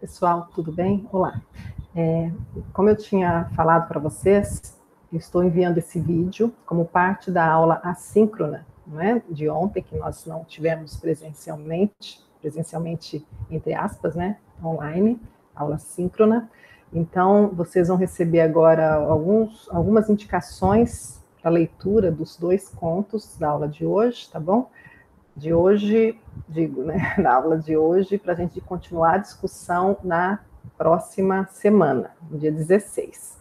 Pessoal, tudo bem? Olá. Como eu tinha falado para vocês, eu estou enviando esse vídeo como parte da aula assíncrona, não é? De ontem, que nós não tivemos presencialmente entre aspas, né? Online, aula síncrona. Então, vocês vão receber agora algumas indicações para a leitura dos dois contos da aula de hoje, tá bom? De hoje, digo, né, da aula de hoje, para a gente continuar a discussão na próxima semana, no dia 16.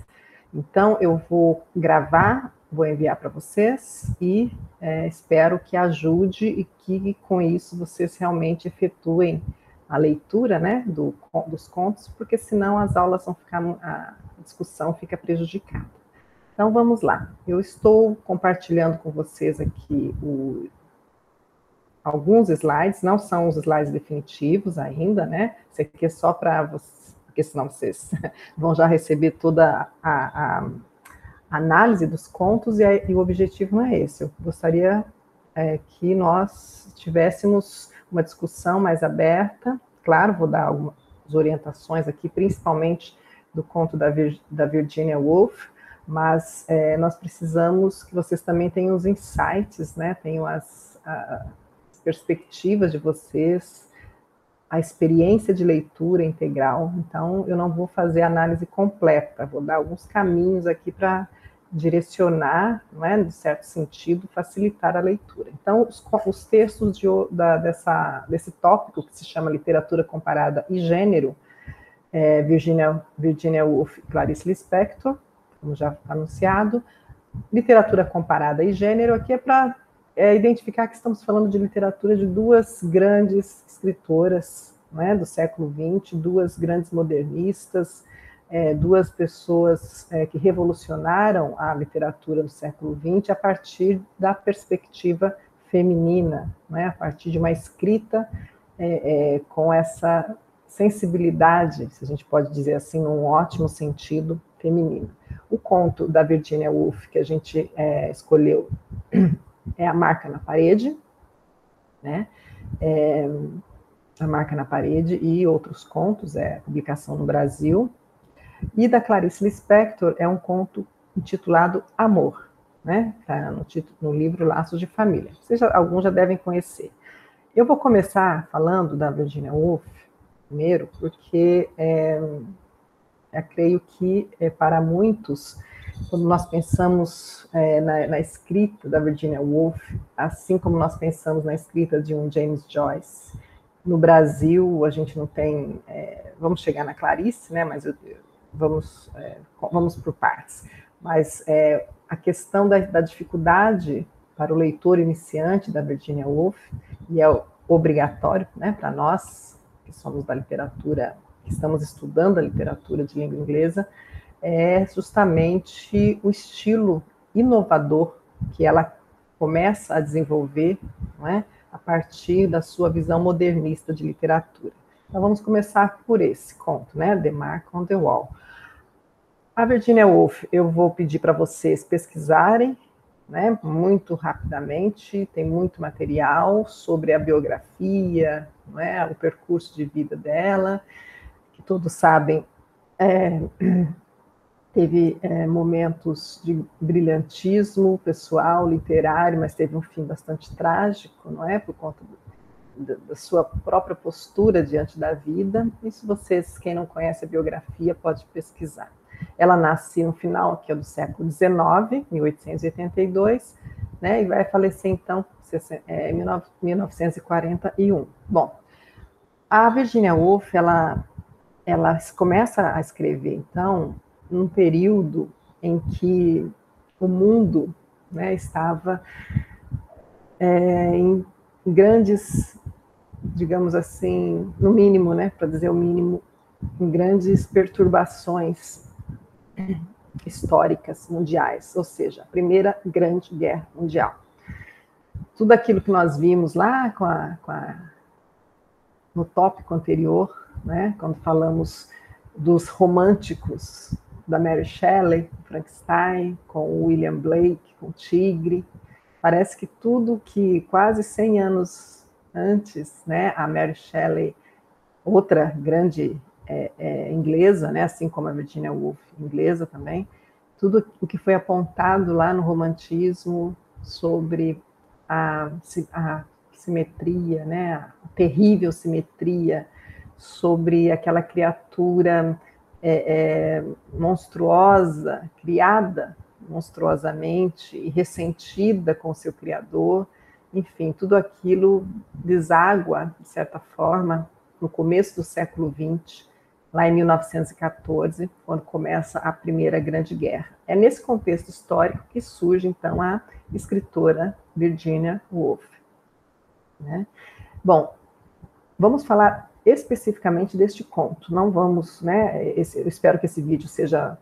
Então, eu vou gravar, vou enviar para vocês e espero que ajude e que com isso vocês realmente efetuem a leitura, né, dos contos, porque senão as aulas vão ficar, a discussão fica prejudicada. Então, vamos lá. Eu estou compartilhando com vocês aqui alguns slides, não são os slides definitivos ainda, né? Isso aqui é só para vocês, porque senão vocês vão já receber toda a análise dos contos, e o objetivo não é esse. Eu gostaria que nós tivéssemos uma discussão mais aberta. Claro, vou dar algumas orientações aqui, principalmente do conto da Virginia Woolf, mas nós precisamos que vocês também tenham os insights, né? Tenham as perspectivas de vocês, a experiência de leitura integral. Então, eu não vou fazer análise completa, vou dar alguns caminhos aqui para direcionar, não é, de certo sentido, facilitar a leitura. Então, os textos desse tópico, que se chama Literatura Comparada e Gênero, Virginia Woolf e Clarice Lispector, como já anunciado. Literatura Comparada e Gênero, aqui é para identificar que estamos falando de literatura de duas grandes escritoras, né, do século XX, duas grandes modernistas, duas pessoas que revolucionaram a literatura do século XX a partir da perspectiva feminina, né, a partir de uma escrita com essa sensibilidade, se a gente pode dizer assim, num ótimo sentido, feminino. O conto da Virginia Woolf que a gente escolheu é A Marca na Parede, né? A Marca na Parede e outros contos, publicação no Brasil. E da Clarice Lispector é um conto intitulado Amor, né? Tá no livro Laços de Família. Alguns já devem conhecer. Eu vou começar falando da Virginia Woolf primeiro, porque eu creio que para muitos, quando nós pensamos na escrita da Virginia Woolf, assim como nós pensamos na escrita de um James Joyce, no Brasil a gente não tem, vamos chegar na Clarice, né? Mas vamos por partes. Mas a questão da dificuldade para o leitor iniciante da Virginia Woolf, e é obrigatório, né, para nós que somos da literatura, que estamos estudando a literatura de língua inglesa, é justamente o estilo inovador que ela começa a desenvolver, não é? A partir da sua visão modernista de literatura. Então vamos começar por esse conto, né? The Mark on the Wall. A Virginia Woolf, eu vou pedir para vocês pesquisarem, né, muito rapidamente, tem muito material sobre a biografia, não é, o percurso de vida dela, que todos sabem, teve momentos de brilhantismo pessoal, literário, mas teve um fim bastante trágico, não é, por conta da sua própria postura diante da vida. Isso vocês, quem não conhece a biografia, pode pesquisar. Ela nasce no final aqui, do século XIX, 1882, né, e vai falecer, então, em 1941. Bom, a Virginia Woolf, ela começa a escrever, então, num período em que o mundo, né, estava em grandes, digamos assim, no mínimo, né, para dizer o mínimo, em grandes perturbações históricas mundiais, ou seja, a Primeira Grande Guerra Mundial. Tudo aquilo que nós vimos lá no tópico anterior, né, quando falamos dos românticos da Mary Shelley, Frankenstein, com o William Blake, com o Tigre, parece que tudo que quase 100 anos antes, né, a Mary Shelley, outra grande inglesa, né, assim como a Virginia Woolf, inglesa também, tudo o que foi apontado lá no romantismo sobre a simetria, né, a terrível simetria, sobre aquela criatura monstruosa, criada monstruosamente e ressentida com o seu criador, enfim, tudo aquilo deságua, de certa forma, no começo do século XX, lá em 1914, quando começa a Primeira Grande Guerra. É nesse contexto histórico que surge, então, a escritora Virginia Woolf. Né? Bom, vamos falar especificamente deste conto. Não vamos, né? Eu espero que esse vídeo seja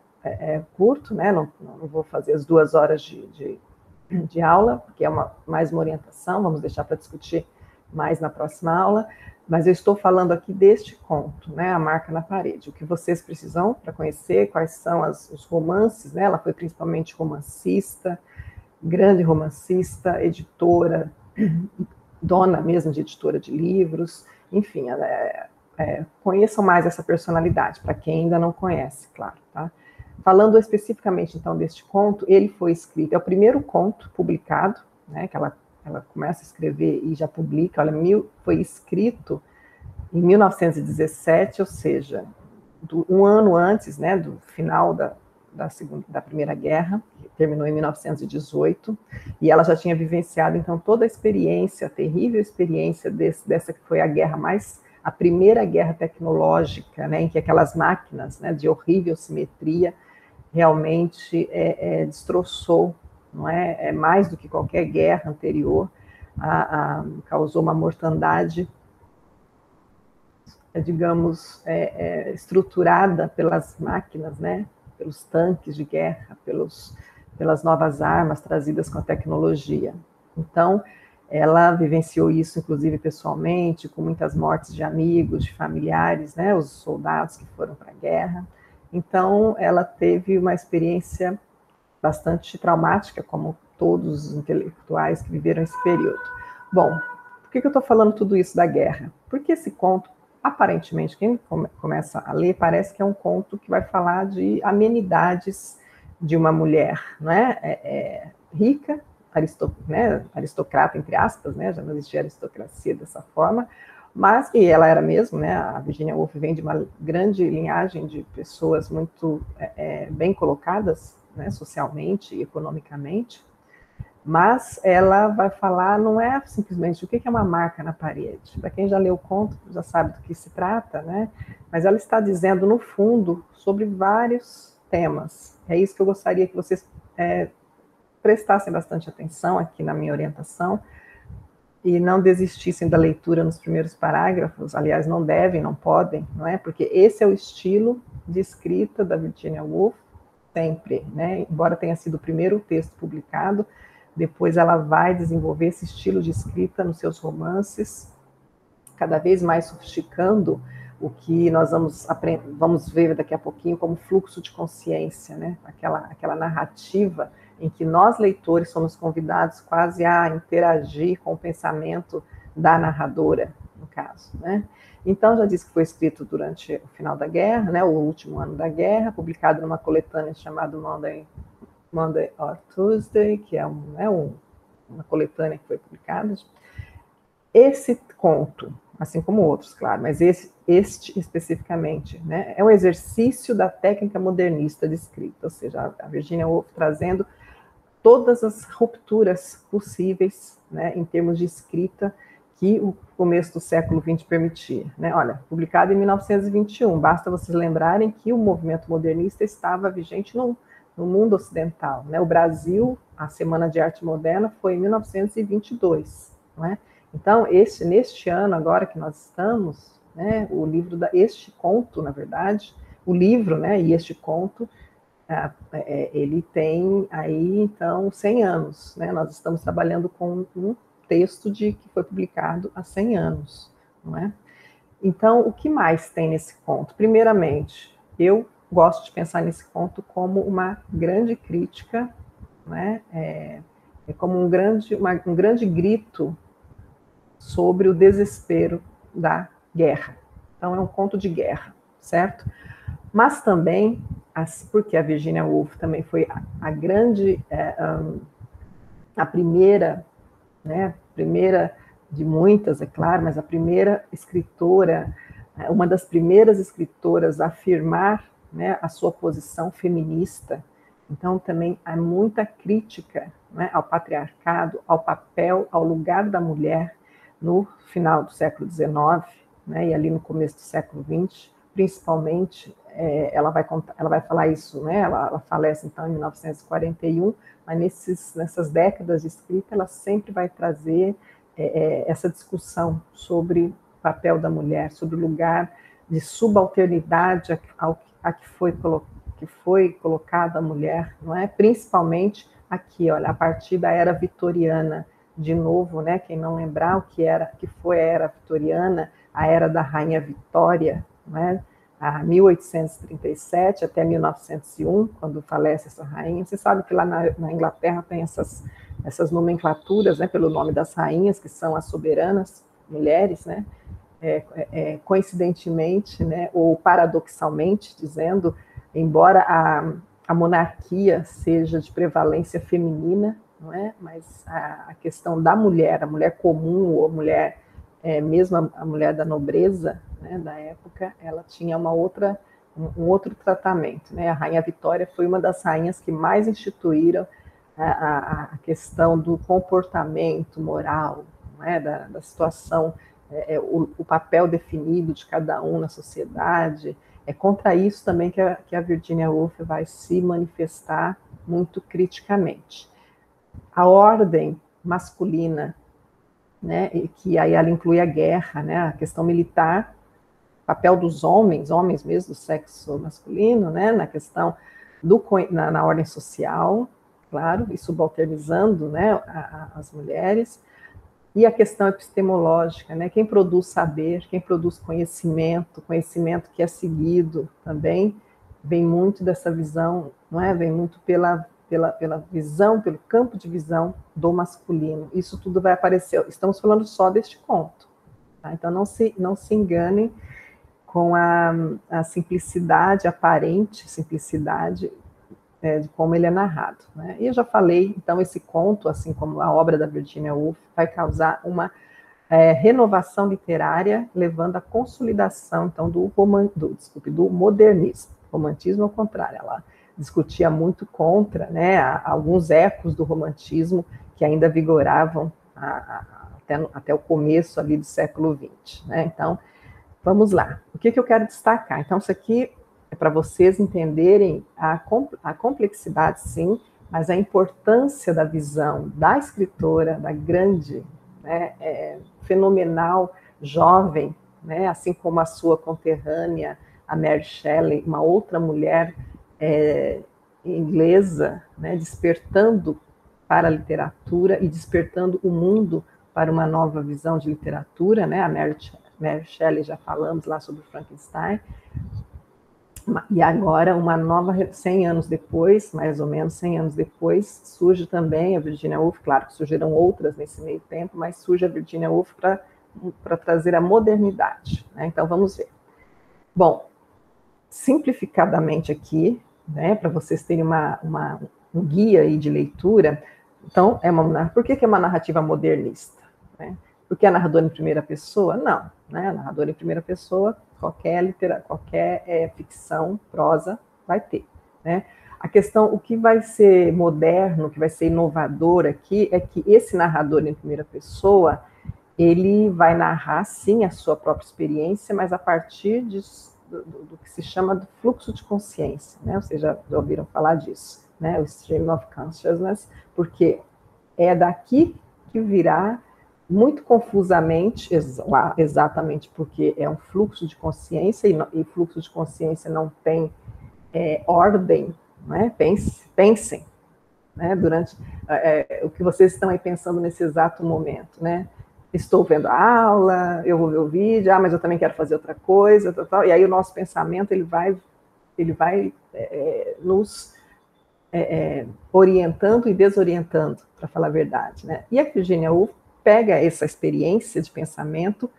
curto, né? Não vou fazer as 2 horas de aula, porque é mais uma orientação, vamos deixar para discutir mais na próxima aula, mas eu estou falando aqui deste conto, né, A Marca na Parede, o que vocês precisam para conhecer, quais são os romances, né, ela foi principalmente romancista, grande romancista, editora, dona mesmo de editora de livros, enfim, conheçam mais essa personalidade, para quem ainda não conhece, claro, tá? Falando especificamente, então, deste conto, ele foi escrito, é o primeiro conto publicado, né, que ela começa a escrever e já publica, olha, foi escrito em 1917, ou seja, um ano antes, né, do final da Primeira Guerra, que terminou em 1918, e ela já tinha vivenciado, então, toda a experiência, a terrível experiência dessa que foi a primeira guerra tecnológica, né, em que aquelas máquinas, né, de horrível simetria realmente destroçou, não é? Mais do que qualquer guerra anterior, causou uma mortandade, digamos, estruturada pelas máquinas, né? Pelos tanques de guerra, pelas novas armas trazidas com a tecnologia. Então, ela vivenciou isso, inclusive, pessoalmente, com muitas mortes de amigos, de familiares, né? Os soldados que foram para a guerra. Então, ela teve uma experiência bastante traumática, como todos os intelectuais que viveram esse período. Bom, por que eu estou falando tudo isso da guerra? Porque esse conto, aparentemente, quem começa a ler, parece que é um conto que vai falar de amenidades de uma mulher, né? Rica, né? Aristocrata, entre aspas, né? Já não existia aristocracia dessa forma, mas, e ela era mesmo, né, a Virginia Woolf vem de uma grande linhagem de pessoas muito bem colocadas, né, socialmente e economicamente, mas ela vai falar, não é simplesmente o que é uma marca na parede. Para quem já leu o conto, já sabe do que se trata, né, mas ela está dizendo, no fundo, sobre vários temas. É isso que eu gostaria que vocês prestassem bastante atenção aqui na minha orientação, e não desistissem da leitura nos primeiros parágrafos, aliás, não devem, não podem, não é? Porque esse é o estilo de escrita da Virginia Woolf, sempre, né? Embora tenha sido o primeiro texto publicado, depois ela vai desenvolver esse estilo de escrita nos seus romances, cada vez mais sofisticando o que nós vamos ver daqui a pouquinho como fluxo de consciência, né? Aquela narrativa em que nós, leitores, somos convidados quase a interagir com o pensamento da narradora, no caso, né? Então, já disse que foi escrito durante o final da guerra, né, o último ano da guerra, publicado numa coletânea chamada Monday or Tuesday, que é uma coletânea que foi publicada. Esse conto, assim como outros, claro, mas este especificamente, né, é um exercício da técnica modernista de escrita, ou seja, a Virginia Woolf trazendo todas as rupturas possíveis, né, em termos de escrita que o começo do século XX permitia. Né? Olha, publicado em 1921, basta vocês lembrarem que o movimento modernista estava vigente no mundo ocidental. Né? O Brasil, a Semana de Arte Moderna foi em 1922. Não é? Então, neste ano agora que nós estamos, né, este conto, na verdade, o livro, né, e este conto, ele tem aí, então, 100 anos. Né? Nós estamos trabalhando com um texto que foi publicado há 100 anos. Não é? Então, o que mais tem nesse conto? Primeiramente, eu gosto de pensar nesse conto como uma grande crítica, né? Como um grande grito sobre o desespero da guerra. Então, é um conto de guerra. certo? Mas também, porque a Virginia Woolf também foi a grande, a primeira, né, primeira de muitas, é claro, mas a primeira escritora, uma das primeiras escritoras a afirmar, né, a sua posição feminista. Então, também há muita crítica, né, ao patriarcado, ao papel, ao lugar da mulher no final do século XIX, né, e ali no começo do século XX, principalmente, ela vai falar isso, né, ela falece então em 1941, mas nessas décadas de escrita, ela sempre vai trazer essa discussão sobre o papel da mulher, sobre o lugar de subalternidade a que foi colocada a mulher, não é? Principalmente aqui, olha, a partir da era vitoriana, de novo, né? Quem não lembrar o que foi a era vitoriana, a era da Rainha Vitória, não é? A 1837 até 1901, quando falece essa rainha. Você sabe que lá na Inglaterra tem essas nomenclaturas, né, pelo nome das rainhas, que são as soberanas, mulheres, né? Coincidentemente, né, ou paradoxalmente dizendo, embora a monarquia seja de prevalência feminina, não é? Mas a questão da mulher, a mulher comum, ou a mulher, mesmo a mulher da nobreza, né, da época, ela tinha um outro tratamento, né? A Rainha Vitória foi uma das rainhas que mais instituíram a questão do comportamento moral, não é? Da situação, o papel definido de cada um na sociedade. É contra isso também que a Virginia Woolf vai se manifestar muito criticamente. A ordem masculina, né, que aí ela inclui a guerra, né, a questão militar, papel dos homens mesmo do sexo masculino, né, na questão na ordem social, claro, e subalternizando, né, as mulheres, e a questão epistemológica, né, quem produz saber, quem produz conhecimento que é seguido também, vem muito dessa visão, não é? Vem muito pela visão, pelo campo de visão do masculino. Isso tudo vai aparecer. Estamos falando só deste conto, tá? Então não se enganem com a simplicidade, aparente simplicidade, de como ele é narrado, né? E eu já falei, então, esse conto, assim como a obra da Virginia Woolf, vai causar uma renovação literária, levando à consolidação, então, do modernismo. Romantismo, ao contrário, ela discutia muito contra, né, alguns ecos do romantismo que ainda vigoravam até o começo ali do século XX, né? Então, vamos lá. O que eu quero destacar? Então, isso aqui é para vocês entenderem a complexidade, sim, mas a importância da visão da escritora, da grande, né, fenomenal jovem, né, assim como a sua conterrânea, a Mary Shelley, uma outra mulher inglesa, né, despertando para a literatura e despertando o mundo para uma nova visão de literatura, né, a Mary Shelley, já falamos lá sobre Frankenstein, e agora uma nova, 100 anos depois, mais ou menos 100 anos depois, surge também a Virginia Woolf, claro que surgiram outras nesse meio tempo, mas surge a Virginia Woolf para trazer a modernidade, né? Então vamos ver. Bom, simplificadamente aqui, né, para vocês terem um guia aí de leitura, então, por que é uma narrativa modernista? Né? Porque é narradora em primeira pessoa? Não, né? Narradora em primeira pessoa, qualquer ficção, prosa, vai ter, né? A questão, o que vai ser moderno, o que vai ser inovador aqui, é que esse narrador em primeira pessoa, ele vai narrar, sim, a sua própria experiência, mas a partir do que se chama do fluxo de consciência, né? Vocês já ouviram falar disso, né? O stream of consciousness, porque é daqui que virá, muito confusamente, exatamente porque é um fluxo de consciência, e fluxo de consciência não tem ordem, né? Pensem, né? Durante o que vocês estão aí pensando nesse exato momento, né? Estou vendo a aula, eu vou ver o vídeo, mas eu também quero fazer outra coisa, tal, e aí o nosso pensamento ele vai nos orientando e desorientando, para falar a verdade, né? E a Virginia Woolf pega essa experiência de pensamento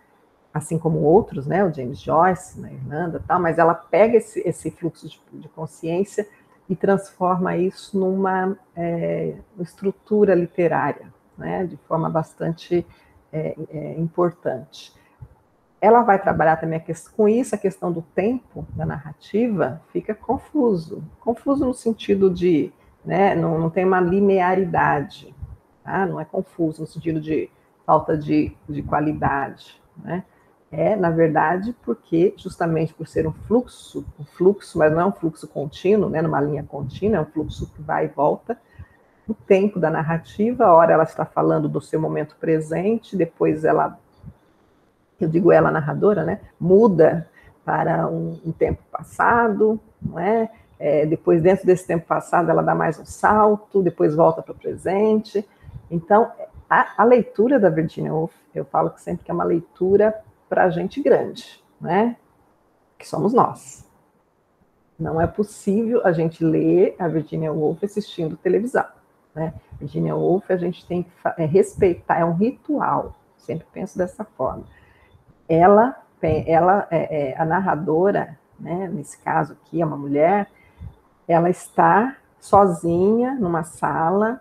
assim como outros, né, o James Joyce, na Irlanda, tal, mas ela pega esse fluxo de consciência e transforma isso numa estrutura literária, né, de forma bastante importante. Ela vai trabalhar também com isso, a questão do tempo da narrativa fica confuso. Confuso no sentido de, né, não tem uma linearidade, tá? Não é confuso no sentido de falta de qualidade, né? Na verdade, porque justamente por ser um fluxo, mas não é um fluxo contínuo, né, numa linha contínua, é um fluxo que vai e volta, o tempo da narrativa, a hora ela está falando do seu momento presente, depois ela, eu digo ela narradora, né, muda para um tempo passado, não é? Depois, dentro desse tempo passado, ela dá mais um salto, depois volta para o presente. Então, a leitura da Virginia Woolf, eu falo que sempre que é uma leitura para gente grande, né? Que somos nós. Não é possível a gente ler a Virginia Woolf assistindo televisão, né? Virginia Woolf a gente tem que respeitar, é um ritual, sempre penso dessa forma. A narradora, né, nesse caso aqui, é uma mulher, ela está sozinha numa sala,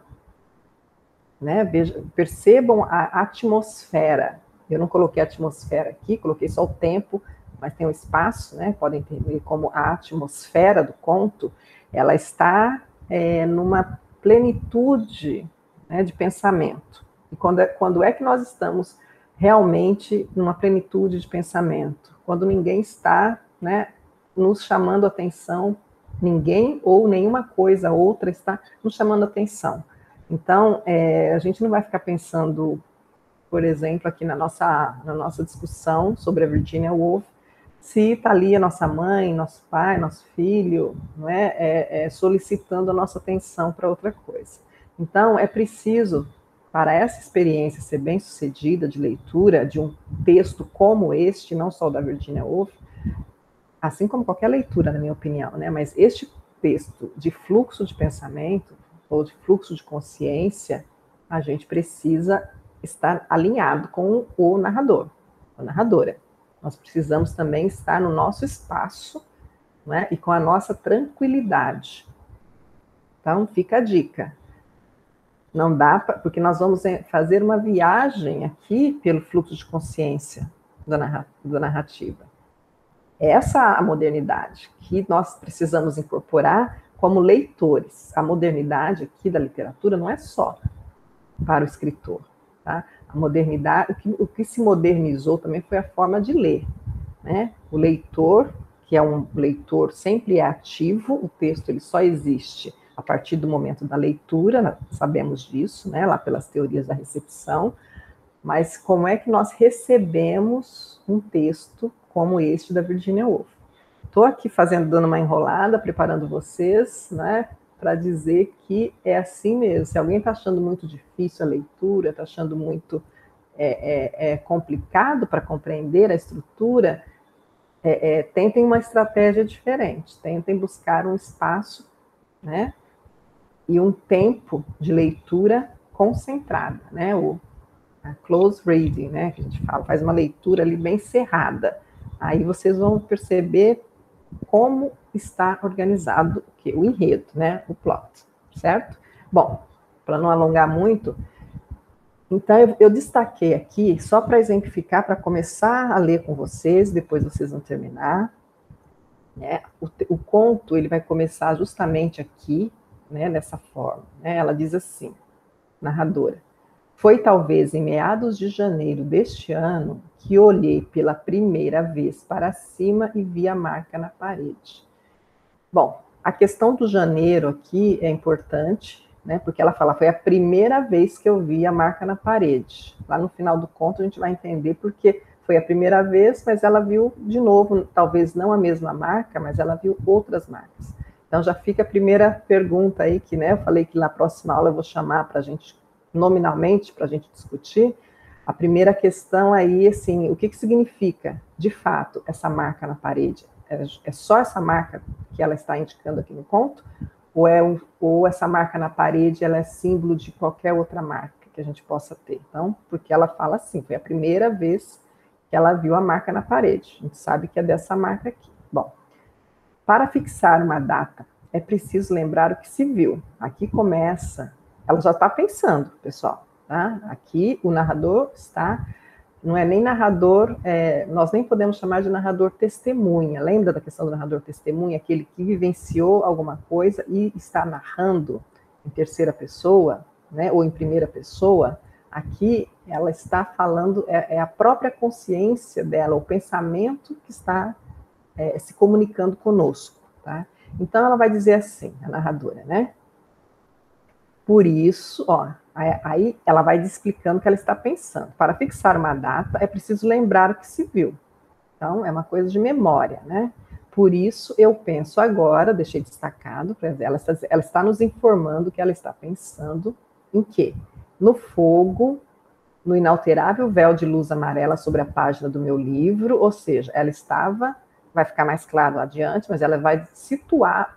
né, percebam a atmosfera. Eu não coloquei a atmosfera aqui, coloquei só o tempo, mas tem um espaço, né, podem entender como a atmosfera do conto, ela está numa plenitude, né, de pensamento. E quando é que nós estamos realmente numa plenitude de pensamento? Quando ninguém está, né, nos chamando atenção, ninguém ou nenhuma coisa outra está nos chamando atenção. Então, a gente não vai ficar pensando, por exemplo, aqui na nossa discussão sobre a Virginia Woolf, se está ali a nossa mãe, nosso pai, nosso filho, não solicitando a nossa atenção para outra coisa. Então, é preciso, para essa experiência ser bem sucedida de leitura de um texto como este, não só o da Virginia Woolf, assim como qualquer leitura, na minha opinião, né? Mas este texto de fluxo de pensamento ou de fluxo de consciência, a gente precisa estar alinhado com o narrador, a narradora. Nós precisamos também estar no nosso espaço, né? E com a nossa tranquilidade. Então, fica a dica. Não dá porque nós vamos fazer uma viagem aqui pelo fluxo de consciência da narrativa. Essa é a modernidade que nós precisamos incorporar como leitores. A modernidade aqui da literatura não é só para o escritor. Tá? A modernidade, o que se modernizou também foi a forma de ler. Né? O leitor, que é um leitor sempre ativo, o texto ele só existe a partir do momento da leitura, sabemos disso, né? Lá pelas teorias da recepção, mas como é que nós recebemos um texto como este da Virginia Woolf? Estou aqui dando uma enrolada, preparando vocês, né, para dizer que é assim mesmo. Se alguém está achando muito difícil a leitura, está achando muito complicado para compreender a estrutura, tentem uma estratégia diferente, tentem buscar um espaço, né, e um tempo de leitura concentrada, né, a close reading, né, que a gente faz uma leitura ali bem cerrada. Aí vocês vão perceber como está organizado o enredo, né, o plot, certo? Bom, para não alongar muito, então eu destaquei aqui, só para exemplificar, para começar a ler com vocês, depois vocês vão terminar, né, o conto ele vai começar justamente aqui, né, dessa forma, né, ela diz assim, narradora, foi talvez em meados de janeiro deste ano que olhei pela primeira vez para cima e vi a marca na parede. Bom, a questão do janeiro aqui é importante, né? Porque ela fala, foi a primeira vez que eu vi a marca na parede. Lá no final do conto a gente vai entender porque foi a primeira vez, mas ela viu de novo, talvez não a mesma marca, mas ela viu outras marcas. Então já fica a primeira pergunta aí, que né, eu falei que na próxima aula eu vou chamar para a gente, nominalmente, para a gente discutir. A primeira questão aí, assim, o que significa, de fato, essa marca na parede? É só essa marca que ela está indicando aqui no conto? Ou essa marca na parede ela é símbolo de qualquer outra marca que a gente possa ter? Então, porque ela fala assim, foi a primeira vez que ela viu a marca na parede. A gente sabe que é dessa marca aqui. Bom, para fixar uma data, é preciso lembrar o que se viu. Aqui começa, ela já está pensando, pessoal. Tá? Aqui o narrador está, não é nem narrador, nós nem podemos chamar de narrador testemunha. Lembra da questão do narrador testemunha? Aquele que vivenciou alguma coisa e está narrando em terceira pessoa, né, ou em primeira pessoa. Aqui ela está falando, é a própria consciência dela, o pensamento que está se comunicando conosco, tá? Então ela vai dizer assim, a narradora, né? Por isso, ó, aí ela vai explicando o que ela está pensando. Para fixar uma data, é preciso lembrar o que se viu. Então, é uma coisa de memória, né? Por isso, eu penso agora, deixei destacado, ela está nos informando que ela está pensando em quê? No fogo, no inalterável véu de luz amarela sobre a página do meu livro, ou seja, ela estava, vai ficar mais claro adiante, mas ela vai situar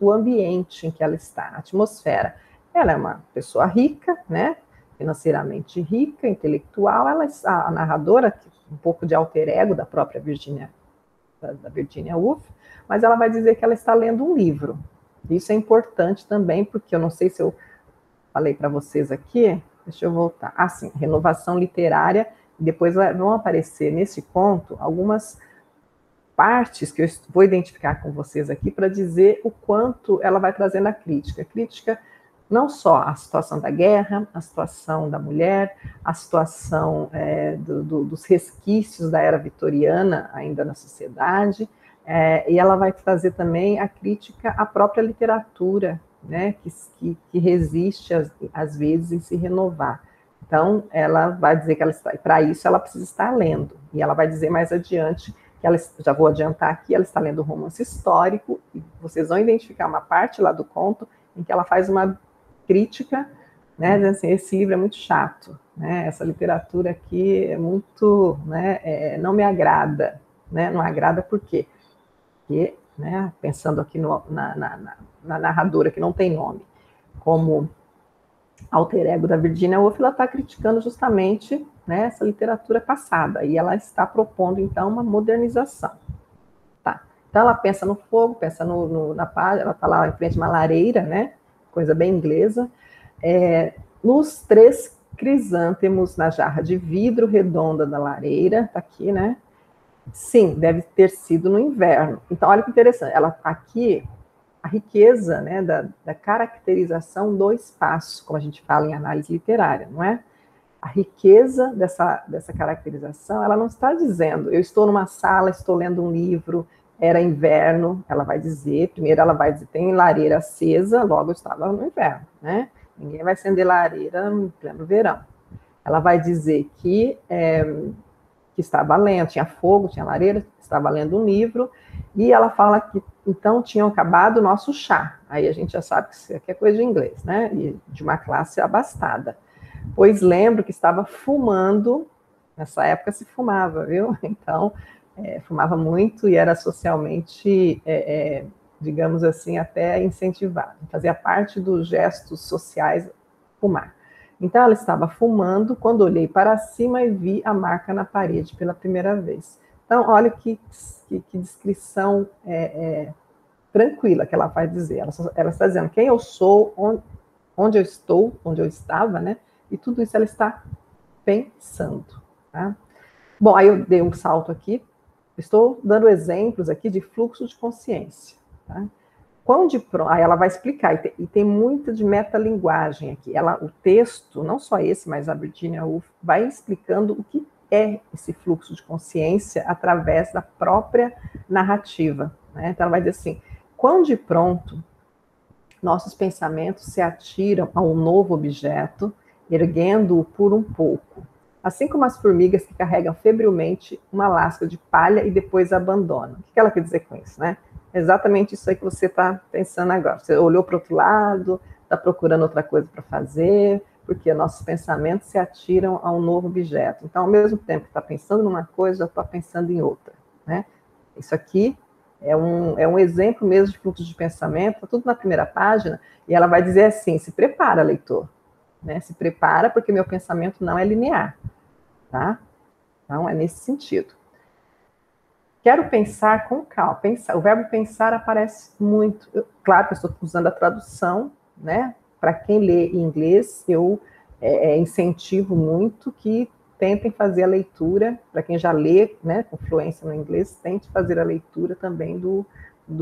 o ambiente em que ela está, a atmosfera. Ela é uma pessoa rica, né? Financeiramente rica, intelectual, a narradora, um pouco de alter ego da própria Virginia Woolf, mas ela vai dizer que ela está lendo um livro. Isso é importante também, porque eu não sei se eu falei para vocês aqui, deixa eu voltar. Ah, sim, renovação literária, depois vão aparecer nesse conto algumas partes que eu vou identificar com vocês aqui para dizer o quanto ela vai trazendo a crítica. Crítica não só a situação da guerra, a situação da mulher, a situação dos resquícios da era vitoriana ainda na sociedade, e ela vai trazer também a crítica à própria literatura, né, que resiste, às vezes, em se renovar. Então, ela vai dizer que para isso ela precisa estar lendo, e ela vai dizer mais adiante, que ela, já vou adiantar aqui, ela está lendo um romance histórico, e vocês vão identificar uma parte lá do conto em que ela faz uma crítica, né, dizendo assim, esse livro é muito chato, né, essa literatura aqui é muito, né, não me agrada, né, não agrada por quê? Porque, né, pensando aqui na narradora que não tem nome, como alter ego da Virginia Woolf, ela está criticando justamente, né, essa literatura passada, e ela está propondo, então, uma modernização. Tá. Então, ela pensa no fogo, pensa na página, ela está lá em frente a uma lareira, né, coisa bem inglesa, nos 3 crisântemos na jarra de vidro redonda da lareira, tá aqui, né? Sim, deve ter sido no inverno. Então, olha que interessante, ela aqui, a riqueza, né, da caracterização do espaço, como a gente fala em análise literária, não é? A riqueza dessa caracterização, ela não está dizendo, eu estou numa sala, estou lendo um livro, era inverno, ela vai dizer, primeiro ela vai dizer, tem lareira acesa, logo eu estava no inverno, né? Ninguém vai acender lareira no pleno verão. Ela vai dizer que estava lendo, tinha fogo, tinha lareira, estava lendo um livro, e ela fala que, então, tinham acabado o nosso chá. Aí a gente já sabe que isso aqui é coisa de inglês, né? E de uma classe abastada. Pois lembro que estava fumando, nessa época se fumava, viu? Então, fumava muito e era socialmente, digamos assim, até incentivado. Fazia parte dos gestos sociais fumar. Então, ela estava fumando quando olhei para cima e vi a marca na parede pela primeira vez. Então, olha que descrição tranquila que ela vai dizer. Ela está dizendo quem eu sou, onde eu estou, onde eu estava, né? E tudo isso ela está pensando. Tá? Bom, aí eu dei um salto aqui. Estou dando exemplos aqui de fluxo de consciência. Tá? Aí ela vai explicar, e tem muita de metalinguagem aqui. O texto, não só esse, mas a Virginia Woolf, vai explicando o que é esse fluxo de consciência através da própria narrativa. Né? Então ela vai dizer assim, quão de pronto nossos pensamentos se atiram a um novo objeto, erguendo-o por um pouco. Assim como as formigas que carregam febrilmente uma lasca de palha e depois abandonam. O que ela quer dizer com isso, né? Exatamente isso aí que você está pensando agora. Você olhou para o outro lado, está procurando outra coisa para fazer, porque nossos pensamentos se atiram a um novo objeto. Então, ao mesmo tempo que está pensando numa coisa, já está pensando em outra. Né? Isso aqui é um exemplo mesmo de fluxo de pensamento, está tudo na primeira página, e ela vai dizer assim, se prepara, leitor. Né? Se prepara, porque meu pensamento não é linear. Tá? Então, é nesse sentido. Quero pensar com calma. O verbo pensar aparece muito. Claro que eu estou usando a tradução, né? Para quem lê em inglês, eu incentivo muito que tentem fazer a leitura. Para quem já lê, né, com fluência no inglês, tente fazer a leitura também do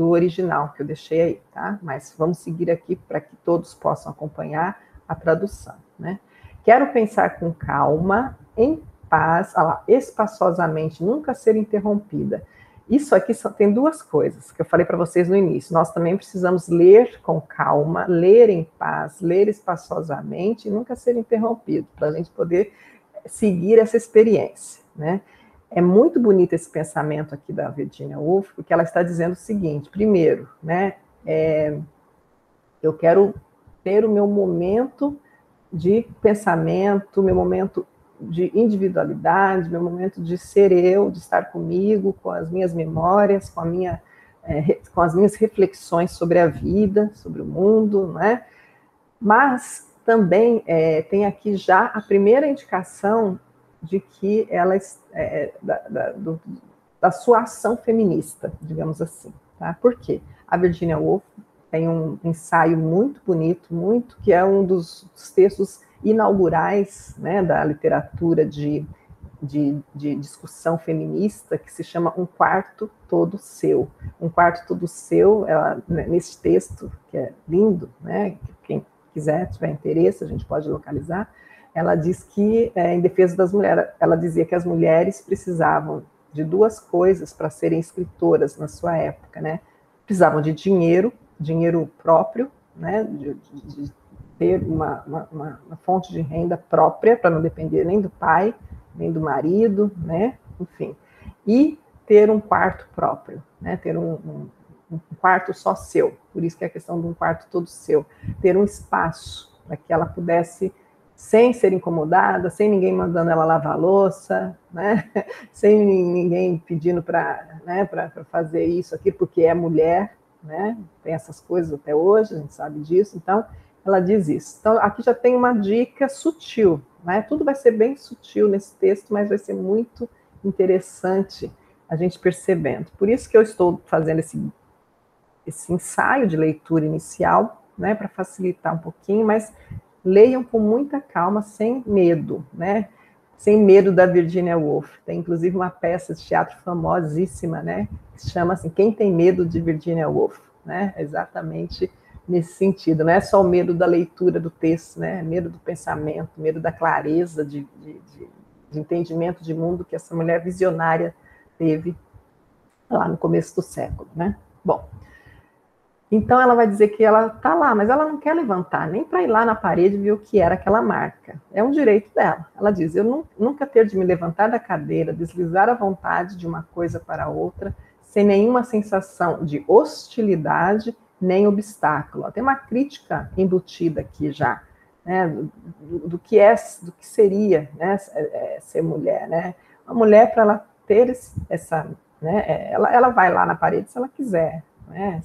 original que eu deixei aí, tá? Mas vamos seguir aqui para que todos possam acompanhar a tradução, né? Quero pensar com calma, em paz, espaçosamente, nunca ser interrompida. Isso aqui tem duas coisas que eu falei para vocês no início. Nós também precisamos ler com calma, ler em paz, ler espaçosamente e nunca ser interrompido, para a gente poder seguir essa experiência, né? É muito bonito esse pensamento aqui da Virginia Woolf, porque ela está dizendo o seguinte: primeiro, né, eu quero ter o meu momento de pensamento, meu momento de individualidade, meu momento de ser eu, de estar comigo, com as minhas memórias, com as minhas reflexões sobre a vida, sobre o mundo, né? Mas também tem aqui já a primeira indicação de que ela da sua ação feminista, digamos assim, tá? Por quê? A Virginia Woolf tem um ensaio muito bonito, que é um dos textos inaugurais, né, da literatura de discussão feminista, que se chama Um Quarto Todo Seu. Um Quarto Todo Seu, nesse texto, que é lindo, né, quem quiser, tiver interesse, a gente pode localizar, ela diz que, em defesa das mulheres, ela dizia que as mulheres precisavam de duas coisas para serem escritoras na sua época, né? Precisavam de dinheiro próprio, né, de ter uma fonte de renda própria, para não depender nem do pai, nem do marido, né, enfim, e ter um quarto próprio, né, ter um quarto só seu, por isso que é a questão de um quarto todo seu, ter um espaço para que ela pudesse, sem ser incomodada, sem ninguém mandando ela lavar a louça, né, sem ninguém pedindo para, né, para fazer isso aqui, porque é mulher, né? Tem essas coisas até hoje, a gente sabe disso, então ela diz isso. Então aqui já tem uma dica sutil, né? Tudo vai ser bem sutil nesse texto, mas vai ser muito interessante a gente percebendo. Por isso que eu estou fazendo esse ensaio de leitura inicial, né, para facilitar um pouquinho, mas leiam com muita calma, sem medo, né? Sem medo da Virginia Woolf. Tem inclusive uma peça de teatro famosíssima, né, que se chama assim, Quem Tem Medo de Virginia Woolf, né? Exatamente nesse sentido. Não é só o medo da leitura do texto, né? Medo do pensamento, medo da clareza de entendimento de mundo que essa mulher visionária teve lá no começo do século, né? Bom, então ela vai dizer que ela está lá, mas ela não quer levantar, nem para ir lá na parede ver o que era aquela marca. É um direito dela. Ela diz, eu nunca ter de me levantar da cadeira, deslizar à vontade de uma coisa para outra, sem nenhuma sensação de hostilidade, nem obstáculo. Tem uma crítica embutida aqui já, né, do que seria, né, ser mulher, né? Uma mulher, para ela ter essa, né, ela vai lá na parede se ela quiser, né?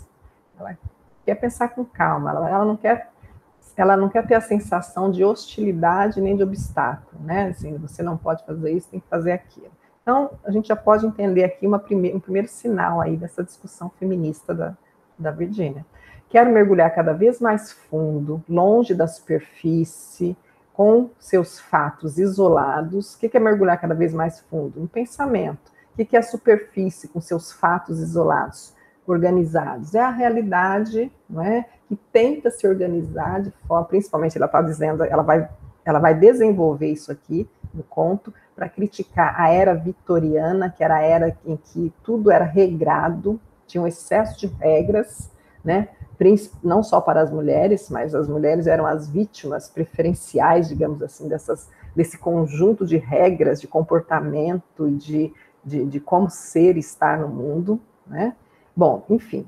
Ela quer pensar com calma, ela não quer ter a sensação de hostilidade nem de obstáculo, né? Assim, você não pode fazer isso, tem que fazer aquilo. Então, a gente já pode entender aqui um primeiro sinal aí dessa discussão feminista da Virginia. Quero mergulhar cada vez mais fundo, longe da superfície, com seus fatos isolados. O que é mergulhar cada vez mais fundo? No pensamento. O que é a superfície com seus fatos isolados? Organizados. É a realidade, não é, que tenta se organizar de forma, principalmente ela está dizendo, ela vai desenvolver isso aqui no conto para criticar a era vitoriana, que era a era em que tudo era regrado, tinha um excesso de regras, né, não só para as mulheres, mas as mulheres eram as vítimas preferenciais, digamos assim, desse conjunto de regras, de comportamento e de como ser e estar no mundo, né? Bom, enfim,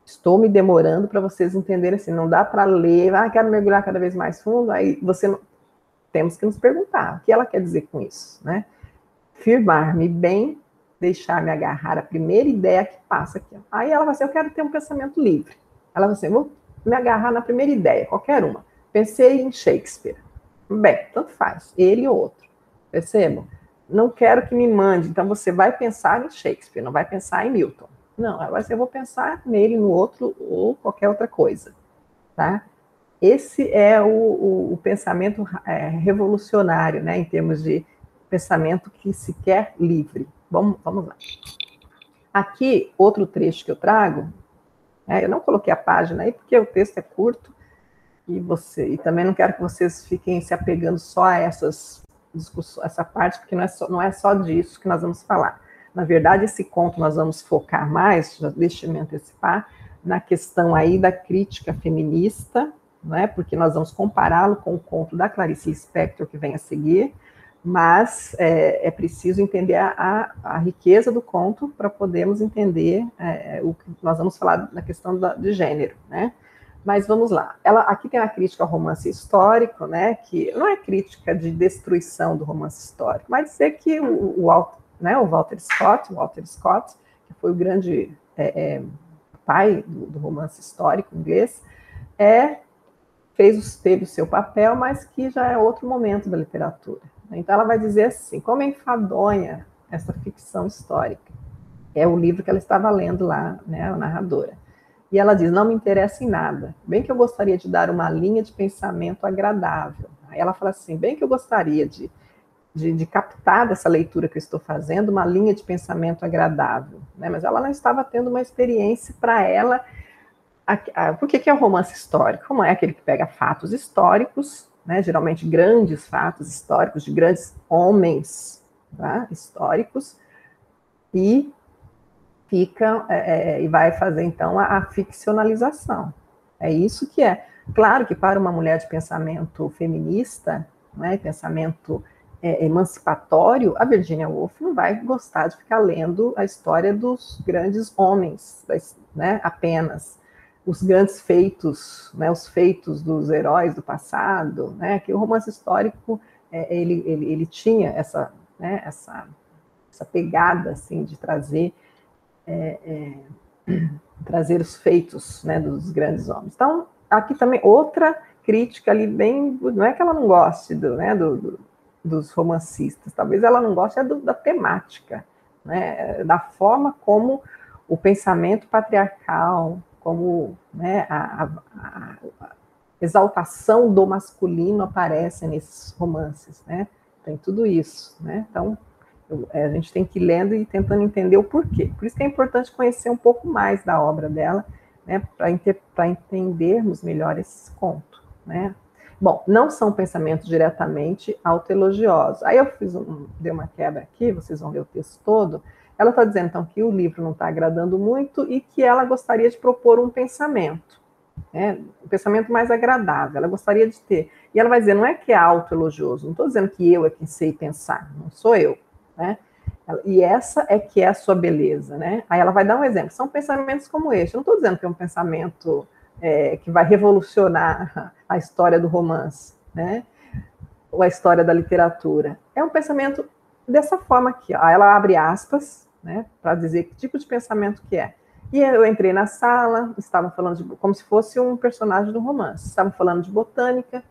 estou me demorando para vocês entenderem assim, não dá para ler, quero mergulhar cada vez mais fundo, aí temos que nos perguntar, o que ela quer dizer com isso, né? Firmar-me bem, deixar-me agarrar a primeira ideia que passa aqui. Aí ela vai assim, eu quero ter um pensamento livre. Ela vai assim, vou me agarrar na primeira ideia, qualquer uma. Pensei em Shakespeare. Bem, tanto faz, ele ou outro. Percebam? não quero que me mande, então você vai pensar em Shakespeare, não vai pensar em Milton. Não, agora eu vou pensar nele, no outro, ou qualquer outra coisa, tá? Esse é o pensamento revolucionário, né, em termos de pensamento que se quer livre. Vamos lá. Aqui, outro trecho que eu trago, eu não coloquei a página aí, porque o texto é curto, e também não quero que vocês fiquem se apegando só a essas discussões, essa parte, porque não é só disso que nós vamos falar. Na verdade, esse conto nós vamos focar mais, já deixa eu me antecipar, na questão aí da crítica feminista, né, porque nós vamos compará-lo com o conto da Clarice Lispector, que vem a seguir, mas é preciso entender a riqueza do conto para podermos entender o que nós vamos falar na questão de gênero, né? Mas vamos lá. Aqui tem a crítica ao romance histórico, né? Que não é crítica de destruição do romance histórico, mas dizer que o Walter Scott, que foi o grande pai do romance histórico inglês, teve o seu papel, mas que já é outro momento da literatura. Então ela vai dizer assim, como é enfadonha essa ficção histórica. É o livro que ela estava lendo lá, né, a narradora. E ela diz, não me interessa em nada, bem que eu gostaria de dar uma linha de pensamento agradável. Aí ela fala assim, bem que eu gostaria de captar dessa leitura que eu estou fazendo uma linha de pensamento agradável, né? Mas ela não estava tendo uma experiência para ela. Por que é o romance histórico? Como é aquele que pega fatos históricos, né, geralmente grandes fatos históricos, de grandes homens, tá, históricos, e e vai fazer, então, a ficcionalização. É isso que é. Claro que para uma mulher de pensamento feminista, né, pensamento emancipatório, a Virginia Woolf não vai gostar de ficar lendo a história dos grandes homens, né, apenas os grandes feitos, né, os feitos dos heróis do passado, né, que o romance histórico ele tinha essa pegada assim de trazer os feitos, né, dos grandes homens. Então, aqui também outra crítica ali bem, não é que ela não goste dos romancistas, talvez ela não goste da temática, né, da forma como o pensamento patriarcal, como, né, a exaltação do masculino aparece nesses romances, né? Tem tudo isso, né? Então, a gente tem que ir lendo e tentando entender o porquê. Por isso que é importante conhecer um pouco mais da obra dela, né, para entendermos melhor esse conto, né? Bom, não são pensamentos diretamente autoelogiosos. Aí eu dei uma quebra aqui, vocês vão ver o texto todo. Ela está dizendo, então, que o livro não está agradando muito e que ela gostaria de propor um pensamento, né, um pensamento mais agradável. Ela gostaria de ter. E ela vai dizer, não é que é autoelogioso, não estou dizendo que eu é quem sei pensar, não sou eu, né? E essa é que é a sua beleza, né? Aí ela vai dar um exemplo. São pensamentos como este. Eu não estou dizendo que é um pensamento que vai revolucionar a história do romance, né? Ou a história da literatura. É um pensamento dessa forma aqui. Ó. Ela abre aspas, né, para dizer que tipo de pensamento que é. E eu entrei na sala, estavam falando como se fosse um personagem do romance. Estavam falando de botânica,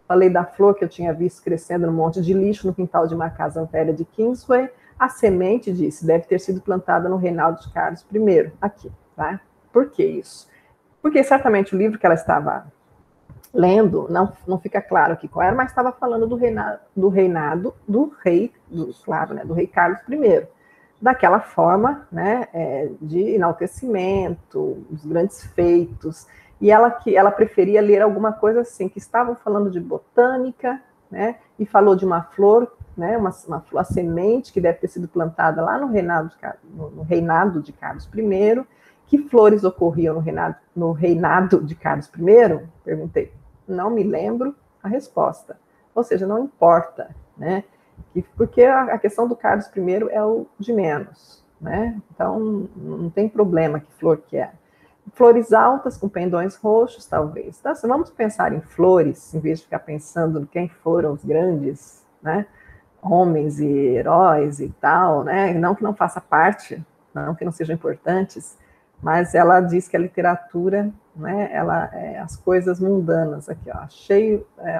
falei da flor que eu tinha visto crescendo no monte de lixo no quintal de uma casa velha de Kingsway. A semente, disse, deve ter sido plantada no reinado de Carlos I. Aqui, tá? Por que isso? Porque certamente o livro que ela estava lendo, não fica claro aqui qual era, mas estava falando do reinado do rei, claro, né, do rei Carlos I. Daquela forma, né, de enaltecimento, os grandes feitos, e ela preferia ler alguma coisa assim, que estavam falando de botânica, né, e falou de uma flor, né, uma flor, a semente que deve ter sido plantada lá no reinado de Carlos I. Que flores ocorriam no reinado de Carlos I? Perguntei. Não me lembro a resposta. Ou seja, não importa, né? Porque a questão do Carlos I é o de menos, né? Então, não tem problema que flor que é. Flores altas com pendões roxos, talvez. Então, assim, vamos pensar em flores, em vez de ficar pensando em quem foram os grandes, né, homens e heróis e tal, né? Não que não faça parte, não que não sejam importantes, mas ela diz que a literatura, né, as coisas mundanas aqui, ó,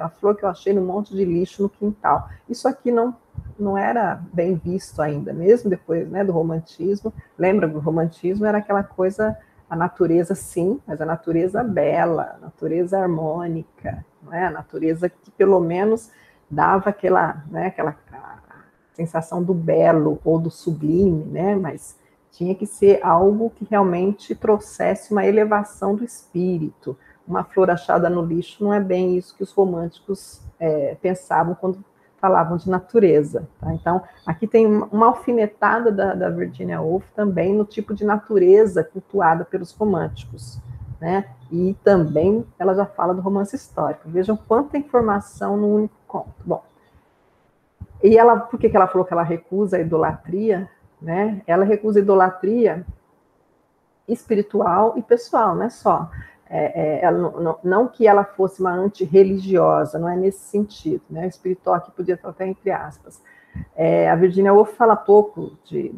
a flor que eu achei no monte de lixo no quintal. Isso aqui não não era bem visto ainda, mesmo depois, né, do romantismo. Lembra, o romantismo era aquela coisa, a natureza sim, mas a natureza bela, a natureza harmônica, não é? A natureza que pelo menos dava aquela, né, aquela sensação do belo ou do sublime, né? Mas tinha que ser algo que realmente trouxesse uma elevação do espírito. Uma flor achada no lixo não é bem isso que os românticos pensavam quando falavam de natureza. Tá? Então, aqui tem uma alfinetada da Virginia Woolf também no tipo de natureza cultuada pelos românticos. Né? E também ela já fala do romance histórico. Vejam quanta informação no único conto. Bom, e ela, por que ela falou que ela recusa a idolatria? Né? Ela recusa a idolatria espiritual e pessoal, não é só. Ela, não que ela fosse uma antirreligiosa, não é nesse sentido. Né? Espiritual aqui podia estar até entre aspas. A Virginia Woolf fala pouco de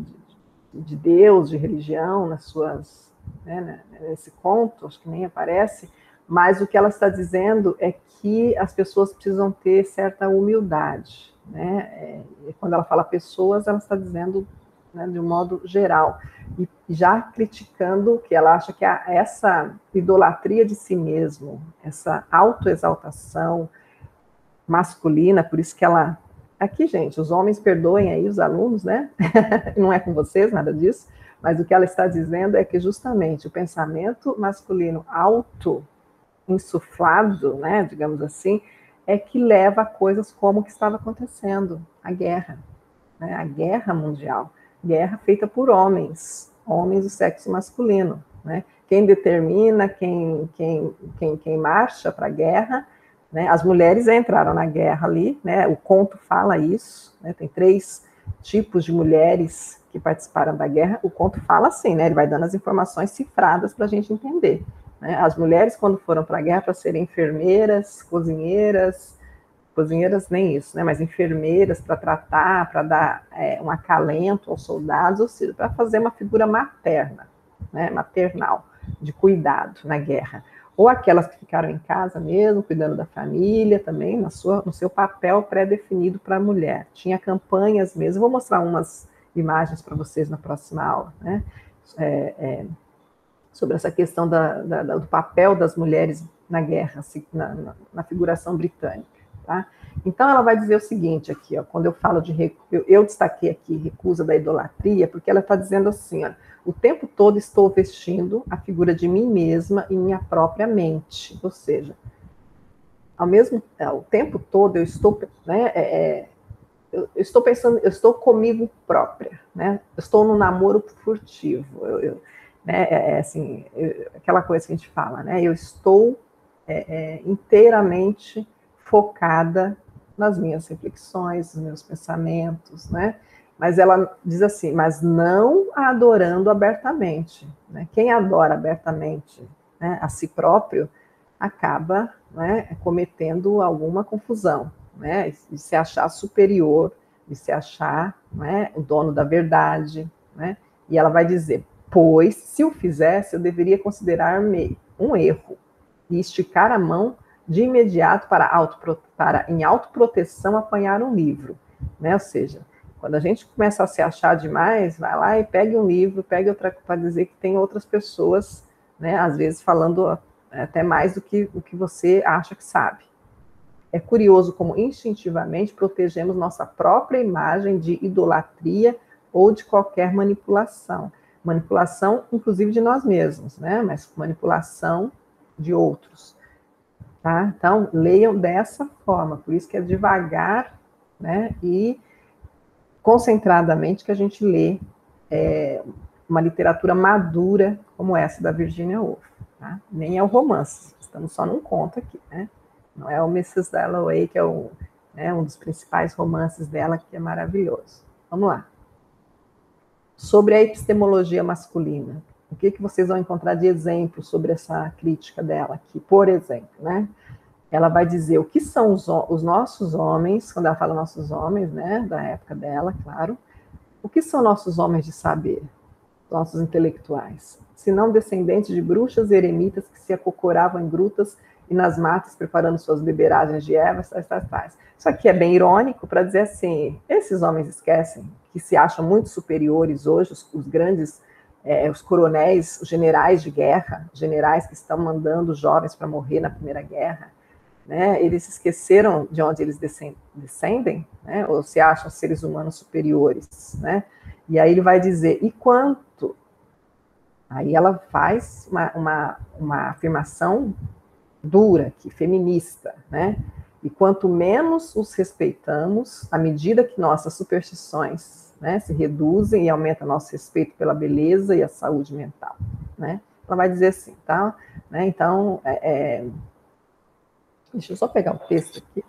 Deus, de religião, nas suas, né, nesse conto, acho que nem aparece, mas o que ela está dizendo é que as pessoas precisam ter certa humildade. Né? Quando ela fala pessoas, ela está dizendo, né, de um modo geral, e já criticando que ela acha que essa idolatria de si mesmo, essa autoexaltação masculina, por isso que ela... Aqui, gente, os homens perdoem aí os alunos, né? Não é com vocês, nada disso, mas o que ela está dizendo é que justamente o pensamento masculino auto-insuflado, né, digamos assim, é que leva a coisas como o que estava acontecendo, a guerra, né? A guerra mundial, guerra feita por homens do sexo masculino, né? Quem determina, quem marcha para a guerra, né? As mulheres entraram na guerra ali, né? O conto fala isso, né? Tem 3 tipos de mulheres que participaram da guerra. O conto fala assim, né? Ele vai dando as informações cifradas para a gente entender. Né? As mulheres, quando foram para a guerra, para serem enfermeiras, cozinheiras nem isso, né? Mas enfermeiras para tratar, para dar um acalento aos soldados, ou seja, para fazer uma figura materna, né? Maternal, de cuidado na guerra. Ou aquelas que ficaram em casa mesmo, cuidando da família também, no seu papel pré-definido para a mulher. Tinha campanhas mesmo, vou mostrar umas imagens para vocês na próxima aula, né? Sobre essa questão do papel das mulheres na guerra, assim, na figuração britânica. Tá? Então, ela vai dizer o seguinte aqui, ó, quando eu falo de... Eu destaquei aqui recusa da idolatria, porque ela está dizendo assim, ó, o tempo todo estou vestindo a figura de mim mesma em minha própria mente. Ou seja, o tempo todo eu estou... Né, eu estou pensando, eu estou comigo própria. Né? Eu estou no namoro furtivo. Né, assim, aquela coisa que a gente fala, né? Eu estou inteiramente focada nas minhas reflexões, nos meus pensamentos, né? Mas ela diz assim, mas não adorando abertamente. Né? Quem adora abertamente, né, a si próprio acaba, né, cometendo alguma confusão, né? De se achar superior, de se achar, né, o dono da verdade. Né? E ela vai dizer, pois, se o fizesse, eu deveria considerar-me um erro e esticar a mão de imediato para em autoproteção, apanhar um livro. Né? Ou seja, quando a gente começa a se achar demais, vai lá e pegue um livro, pegue outra para dizer que tem outras pessoas, né, às vezes falando até mais do que o que você acha que sabe. É curioso como instintivamente protegemos nossa própria imagem de idolatria ou de qualquer manipulação. Manipulação, inclusive, de nós mesmos, né? Mas manipulação de outros. Tá? Então, leiam dessa forma, por isso que é devagar, né? E concentradamente que a gente lê uma literatura madura como essa da Virginia Woolf. Tá? Nem é o romance, estamos só num conto aqui, né? Não é o Mrs. Dalloway, que é um dos principais romances dela, que é maravilhoso. Vamos lá. Sobre a epistemologia masculina. O que vocês vão encontrar de exemplo sobre essa crítica dela aqui? Por exemplo, né? Ela vai dizer o que são os nossos homens, quando ela fala nossos homens, né, da época dela, claro, o que são nossos homens de saber, nossos intelectuais, se não descendentes de bruxas e eremitas que se acocoravam em grutas e nas matas preparando suas beberagens de ervas, tais. Isso aqui é bem irônico para dizer assim, esses homens esquecem que se acham muito superiores hoje, os grandes, os coronéis, os generais de guerra, generais que estão mandando jovens para morrer na Primeira Guerra, né? Eles esqueceram de onde eles descendem, né? Ou se acham seres humanos superiores, né? E aí ele vai dizer, e quanto? Aí ela faz uma afirmação dura aqui, feminista, né? E quanto menos os respeitamos, à medida que nossas superstições, né, se reduzem e aumenta nosso respeito pela beleza e a saúde mental, né? Ela vai dizer assim, tá? Né? Então, deixa eu só pegar o texto aqui.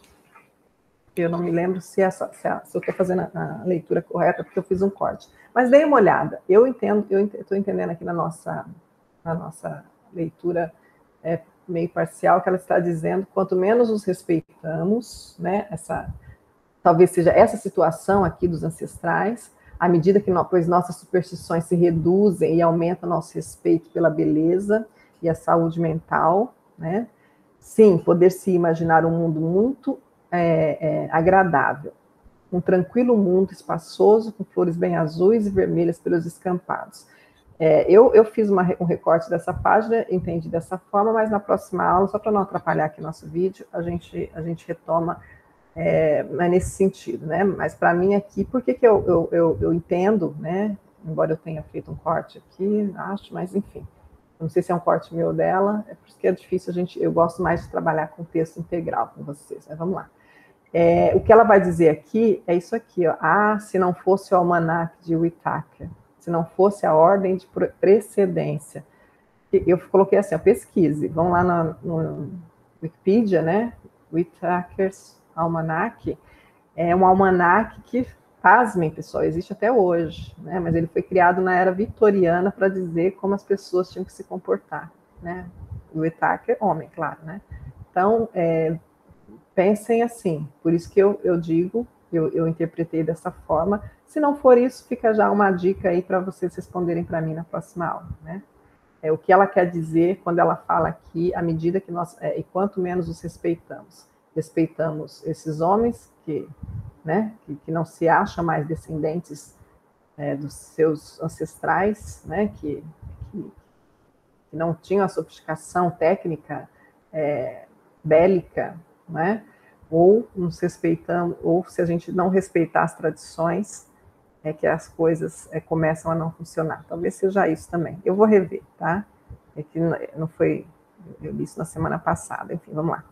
Eu não me lembro se eu estou fazendo a leitura correta, porque eu fiz um corte. Mas dei uma olhada. Eu estou entendendo aqui na nossa leitura meio parcial, que ela está dizendo, quanto menos os respeitamos, né, talvez seja essa situação aqui dos ancestrais, à medida que pois nossas superstições se reduzem e aumenta nosso respeito pela beleza e a saúde mental, né? Sim, poder se imaginar um mundo muito agradável, um tranquilo mundo espaçoso, com flores bem azuis e vermelhas pelos descampados. Eu fiz um recorte dessa página, entendi dessa forma, mas na próxima aula, só para não atrapalhar aqui nosso vídeo, a gente retoma nesse sentido, né? Mas para mim aqui, por que eu entendo, né? Embora eu tenha feito um corte aqui, acho, mas enfim, não sei se é um corte meu ou dela, é por isso que é difícil eu gosto mais de trabalhar com texto integral com vocês, mas vamos lá. O que ela vai dizer aqui é isso aqui, ó. Se não fosse o almanaque de Whittaker, se não fosse a ordem de precedência. Eu coloquei assim, ó, pesquise, vão lá no Wikipedia, né? Whittaker's Almanac. É um almanaque que, pasmem, pessoal, existe até hoje, né? Mas ele foi criado na era vitoriana para dizer como as pessoas tinham que se comportar, né? O Whittaker, homem, claro, né? Então, pensem assim, por isso que eu digo, eu interpretei dessa forma. Se não for isso, fica já uma dica aí para vocês responderem para mim na próxima aula, né? O que ela quer dizer quando ela fala aqui, à medida que nós, e quanto menos os respeitamos esses homens que não se acham mais descendentes dos seus ancestrais, né, que não tinham a sofisticação técnica bélica, né, ou nos respeitamos, ou se a gente não respeitar as tradições, que as coisas começam a não funcionar. Talvez seja isso também. Eu vou rever, tá? É que não foi... Eu li isso na semana passada. Enfim, vamos lá.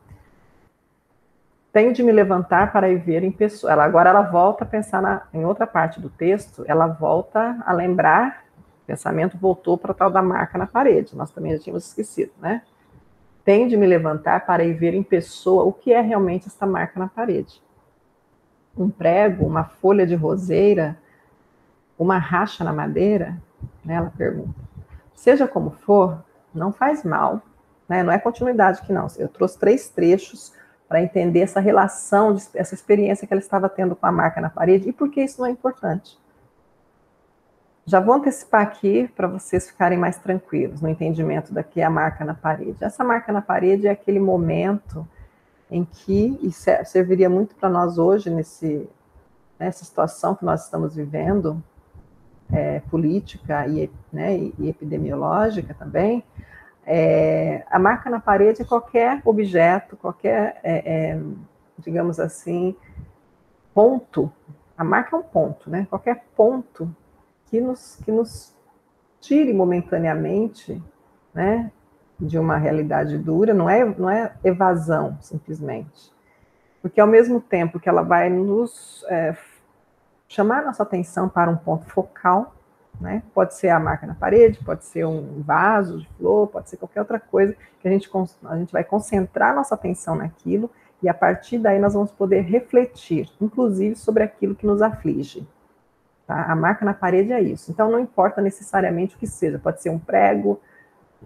Tenho de me levantar para ir ver em pessoa. Agora ela volta a pensar em outra parte do texto, ela volta a lembrar, o pensamento voltou para a tal da marca na parede, nós também já tínhamos esquecido, né? Tenho de me levantar para ir ver em pessoa o que é realmente essa marca na parede. Um prego, uma folha de roseira, uma racha na madeira, né, ela pergunta. Seja como for, não faz mal, né, não é continuidade aqui não. Eu trouxe 3 trechos para entender essa relação, essa experiência que ela estava tendo com a marca na parede e por que isso não é importante. Já vou antecipar aqui para vocês ficarem mais tranquilos no entendimento da que é a marca na parede. Essa marca na parede é aquele momento em que, e serviria muito para nós hoje, nessa situação que nós estamos vivendo, política e epidemiológica também, a marca na parede é qualquer objeto, qualquer, digamos assim, ponto. A marca é um ponto, né? Qualquer ponto que nos tire momentaneamente, né, de uma realidade dura, não é evasão, simplesmente. Porque ao mesmo tempo que ela vai nos chamar nossa atenção para um ponto focal, né? Pode ser a marca na parede, pode ser um vaso de flor, pode ser qualquer outra coisa que a gente vai concentrar nossa atenção naquilo e a partir daí nós vamos poder refletir, inclusive sobre aquilo que nos aflige. Tá? A marca na parede é isso. Então não importa necessariamente o que seja, pode ser um prego,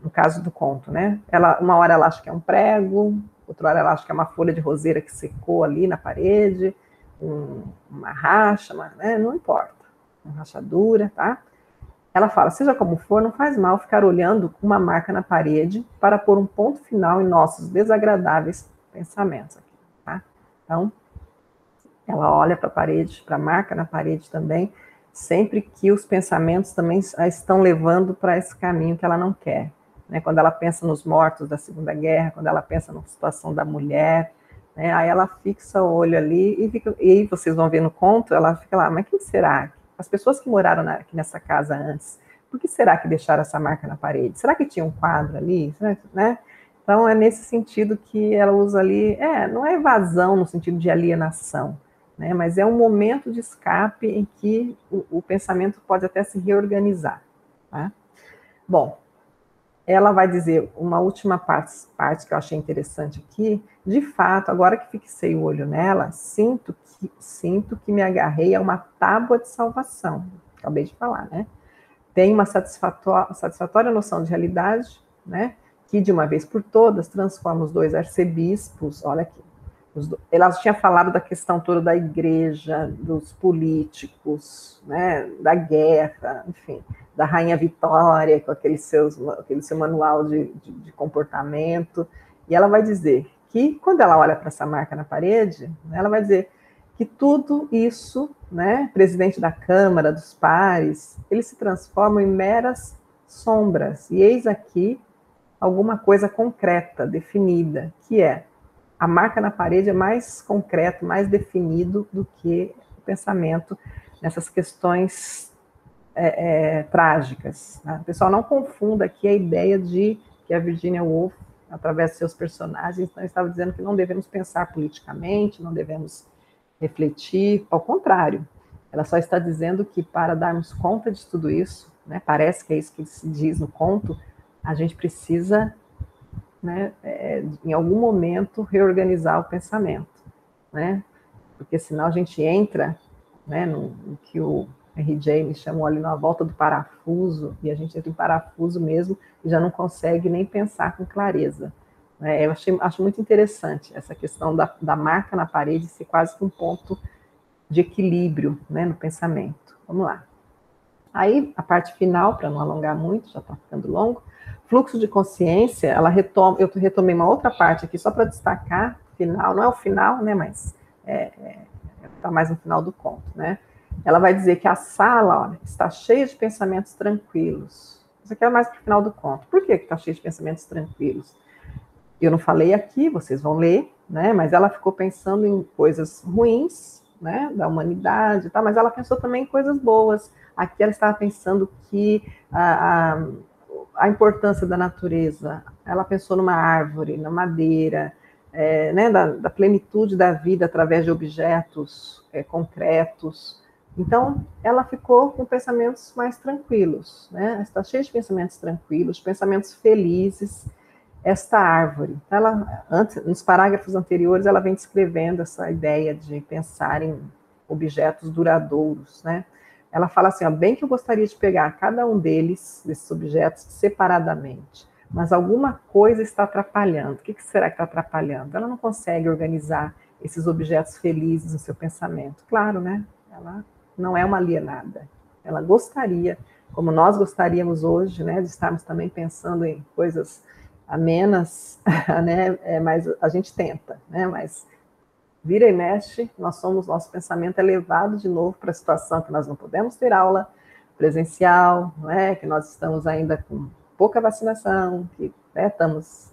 no caso do conto, né? Uma hora ela acha que é um prego, outra hora ela acha que é uma folha de roseira que secou ali na parede, uma racha, né? Não importa, uma rachadura, tá? ela fala, seja como for, não faz mal ficar olhando uma marca na parede para pôr um ponto final em nossos desagradáveis pensamentos. Tá? Então, ela olha para a parede, para a marca na parede também, sempre que os pensamentos também a estão levando para esse caminho que ela não quer. Né? Quando ela pensa nos mortos da Segunda Guerra, quando ela pensa na situação da mulher, né? Aí ela fixa o olho ali e vocês vão ver no conto, ela fica lá, mas quem será? As pessoas que moraram aqui nessa casa antes, por que será que deixaram essa marca na parede? Será que tinha um quadro ali? Né? Então é nesse sentido que ela usa ali, não é evasão no sentido de alienação, né? Mas é um momento de escape em que o pensamento pode até se reorganizar. Tá? Bom, ela vai dizer uma última parte que eu achei interessante aqui. De fato, agora que fixei o olho nela, sinto que me agarrei a uma tábua de salvação. Acabei de falar, né? Tem uma satisfatória noção de realidade, né? Que de uma vez por todas transforma os dois arcebispos. Olha aqui. Ela tinha falado da questão toda da igreja, dos políticos, né, da guerra, enfim, da Rainha Vitória, com aquele seu manual de comportamento. E ela vai dizer que, quando ela olha para essa marca na parede, ela vai dizer que tudo isso, né, presidente da Câmara, dos pares, eles se transformam em meras sombras. E eis aqui alguma coisa concreta, definida, que é a marca na parede é mais concreto, mais definido do que o pensamento nessas questões trágicas. Né? O pessoal não confunda aqui a ideia de que a Virginia Woolf, através de seus personagens, então, estava dizendo que não devemos pensar politicamente, não devemos refletir, ao contrário. Ela só está dizendo que para darmos conta de tudo isso, né, parece que é isso que se diz no conto, a gente precisa, né, em algum momento, reorganizar o pensamento, né? Porque senão a gente entra, né, no que o R.J. me chamou ali na volta do parafuso, e a gente entra em parafuso mesmo e já não consegue nem pensar com clareza. Né? Eu acho muito interessante essa questão da marca na parede ser quase que um ponto de equilíbrio, né, no pensamento. Vamos lá. Aí, a parte final, para não alongar muito, já está ficando longo, fluxo de consciência, eu retomei uma outra parte aqui, só para destacar, final, não é o final, né, mas está mais no final do conto, né? Ela vai dizer que a sala, olha, está cheia de pensamentos tranquilos. Isso aqui é mais para o final do conto. Por que está cheia de pensamentos tranquilos? Eu não falei aqui, vocês vão ler, né? Mas ela ficou pensando em coisas ruins, né, da humanidade, tá? Mas ela pensou também em coisas boas. Aqui ela estava pensando que a importância da natureza, ela pensou numa árvore, na madeira, né, da plenitude da vida através de objetos concretos. Então, ela ficou com pensamentos mais tranquilos, né? Está cheia de pensamentos tranquilos, pensamentos felizes. Esta árvore, nos parágrafos anteriores, ela vem descrevendo essa ideia de pensar em objetos duradouros, né? Ela fala assim, ó, bem que eu gostaria de pegar cada um desses objetos, separadamente, mas alguma coisa está atrapalhando. O que será que está atrapalhando? Ela não consegue organizar esses objetos felizes no seu pensamento. Claro, né? Ela não é uma alienada. Ela gostaria, como nós gostaríamos hoje, né, de estarmos também pensando em coisas amenas, né? Mas a gente tenta, né? Mas vira e mexe, nosso pensamento é levado de novo para a situação que nós não podemos ter aula presencial, né? Que nós estamos ainda com pouca vacinação, que, né, estamos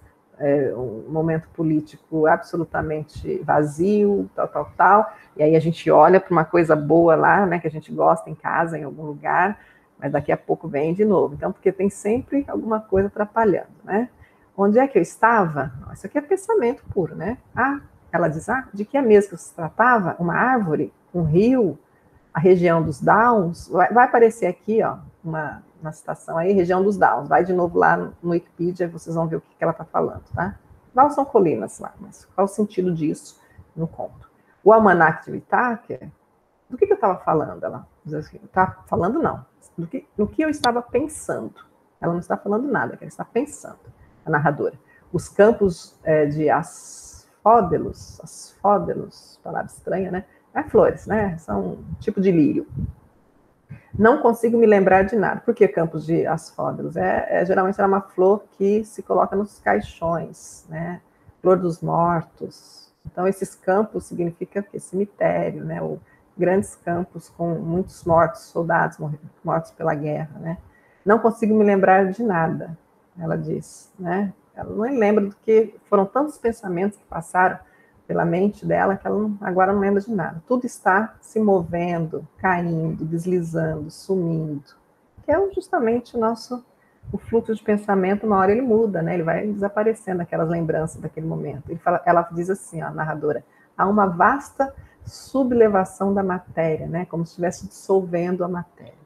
um momento político absolutamente vazio, tal, e aí a gente olha para uma coisa boa lá, né, que a gente gosta em casa, em algum lugar, mas daqui a pouco vem de novo. Então, porque tem sempre alguma coisa atrapalhando, né? Onde é que eu estava? Isso aqui é pensamento puro, né? Ela diz, de que é mesmo que se tratava? Uma árvore, um rio, a região dos Downs. Vai aparecer aqui, ó, uma citação aí, região dos Downs. Vai de novo lá no Wikipedia, vocês vão ver o que ela está falando, tá? Downs são colinas lá, mas qual o sentido disso no conto? O almanac de Whittaker, do que eu estava falando? Ela diz assim, tá falando não, no que eu estava pensando. Ela não está falando nada, ela está pensando, a narradora. Os campos de asfódelos, palavra estranha, né? Flores, né? São um tipo de lírio. Não consigo me lembrar de nada. Por que campos de asfódelos? Geralmente era uma flor que se coloca nos caixões, né? Flor dos mortos. Então, esses campos significa que cemitério, né? Ou grandes campos com muitos mortos, soldados mortos pela guerra, né? Não consigo me lembrar de nada, ela diz, né? Ela não lembra do que foram tantos pensamentos que passaram pela mente dela que ela agora não lembra de nada. Tudo está se movendo, caindo, deslizando, sumindo. Que é justamente o fluxo de pensamento, uma hora ele muda, né? Ele vai desaparecendo aquelas lembranças daquele momento. Ela diz assim, ó, a narradora, há uma vasta sublevação da matéria, né? Como se estivesse dissolvendo a matéria.